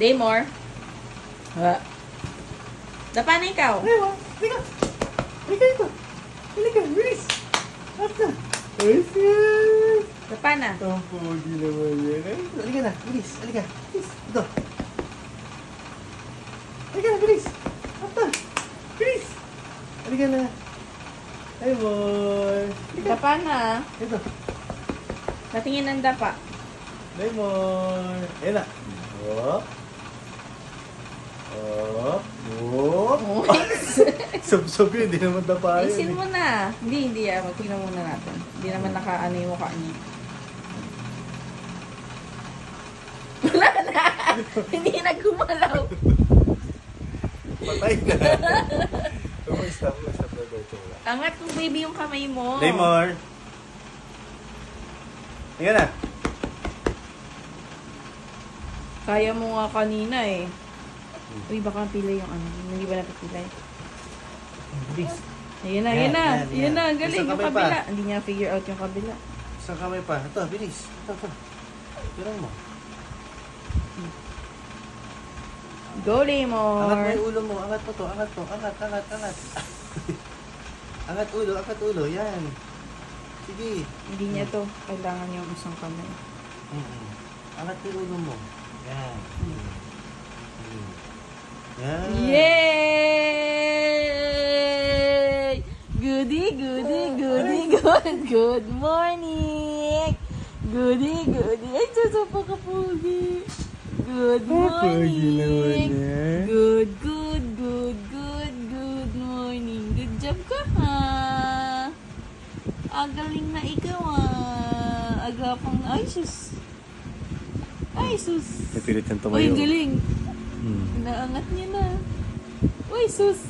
Daymore. Dapa na ikaw. Daymore, halika. Halika ito. Halika, bilis. Ata. Ayos yan. Dapa na. Ang pogi naman yan. Halika na, bilis. Halika. Bilis. Ito. Halika na, bilis. Ata. Bilis. Halika na. Daymore. Halika. Dapa na. Ito. Natingin ng dapa. Daymore. Ayan na. Oh. Oh. Oh. Sub-sub yun, hindi naman tapayan. Isin mo na. Hindi. Tingnan muna natin. Hindi naman nakaano yung mukha niya. Wala na. Hindi na gumalaw. Patay na. Stop na ito. Angat kung baby yung kamay mo. Daymore. Ayan na. Kaya mo nga kanina eh. Uy, baka pilay yung ano. Hindi ba napipilay? Bilis. Ayan na, Yan, ayan na. yan, Ayan yan. na, ang galing. Isang Yung kamay pa. kabila. Hindi niya figure out yung kabila. Isang kamay pa. Ito, bilis. Ito. Tirang mo. Go, Angat mo Daymore. yung ulo mo. Angat mo to. Angat to. Angat. Angat ulo. Yan. Sige. Hindi niya to. Kailangan yung isang kamay. Angat yung ulo mo. Yan. Yan. Yay! Goody. Good morning! Goody. Ay, sasapa ka pogi. Good morning! Good morning. Good job ka, ha? Ang galing na ikaw, ha? Agapang, ay, sus. Napilitan Uy, galing. Naangat niya na. Uy, sus.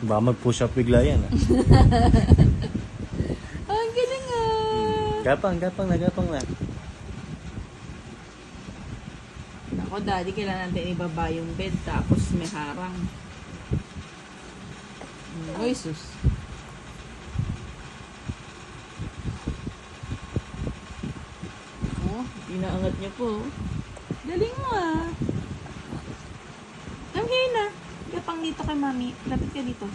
Baka mag-push up bigla yan. Ang galing, ah. Gapang na. Ako, daddy, kailangan natin ibaba yung bed tapos may harang. Uy, sus. Oh, inaangat niya po. Galing mo, ah. Come here na. Gapang dito kay mami. Lapit ka dito.